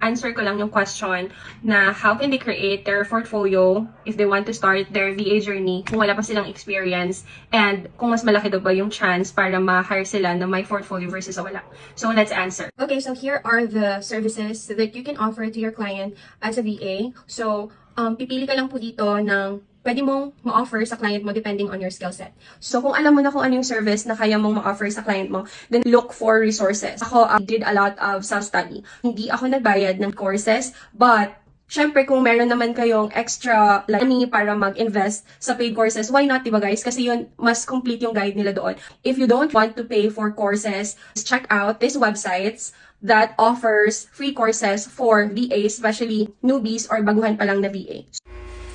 answer ko lang yung question na how can they create their portfolio if they want to start their VA journey kung wala pa silang experience, and kung mas malaki daw ba yung chance para ma-hire sila na may portfolio versus wala. So let's answer. Okay, so here are the services that you can offer to your client as a VA. So pipili ka lang po dito ng pwede mong ma-offer sa client mo depending on your skill set. So, kung alam mo na kung ano yung service na kaya mong ma-offer sa client mo, then look for resources. Ako, did a lot of self-study. Hindi ako nagbayad ng courses, but syempre, kung meron naman kayong extra money para mag-invest sa paid courses, why not, diba guys? Kasi yun, mas complete yung guide nila doon. If you don't want to pay for courses, check out these websites that offers free courses for VAs, especially newbies or baguhan pa lang na VA.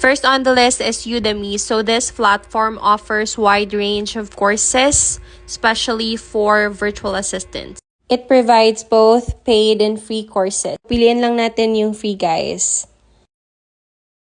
First on the list is Udemy. So this platform offers wide range of courses, especially for virtual assistants. It provides both paid and free courses. Piliin lang natin yung free, guys.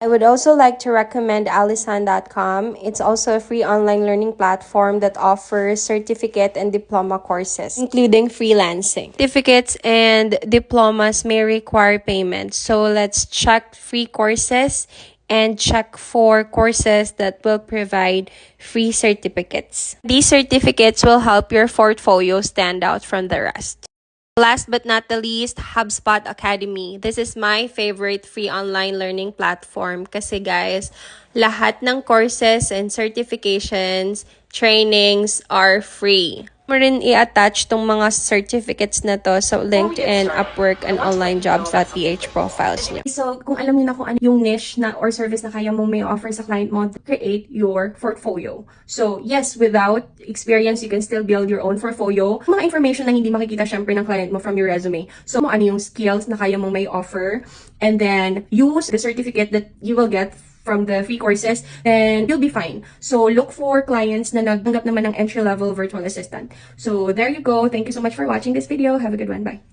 I would also like to recommend Alisan.com. It's also a free online learning platform that offers certificate and diploma courses, including freelancing. Certificates and diplomas may require payment. So let's check free courses and check for courses that will provide free certificates. These certificates will help your portfolio stand out from the rest. Last but not the least, HubSpot Academy. This is my favorite free online learning platform kasi guys, lahat ng courses and certifications, trainings are free. Mo rin i-attach tong mga certificates na to sa LinkedIn, Upwork, and onlinejobs.ph profiles niyo. So, kung alam niyo na kung ano yung niche na or service na kaya mong may offer sa client mo, create your portfolio. So, yes, without experience, you can still build your own portfolio. Mga information na hindi makikita syempre ng client mo from your resume. So, ano yung skills na kaya mong may offer, and then use the certificate that you will get from the free courses, then you'll be fine. So, look for clients na nagtanggap naman ng entry-level virtual assistant. So, there you go. Thank you so much for watching this video. Have a good one. Bye.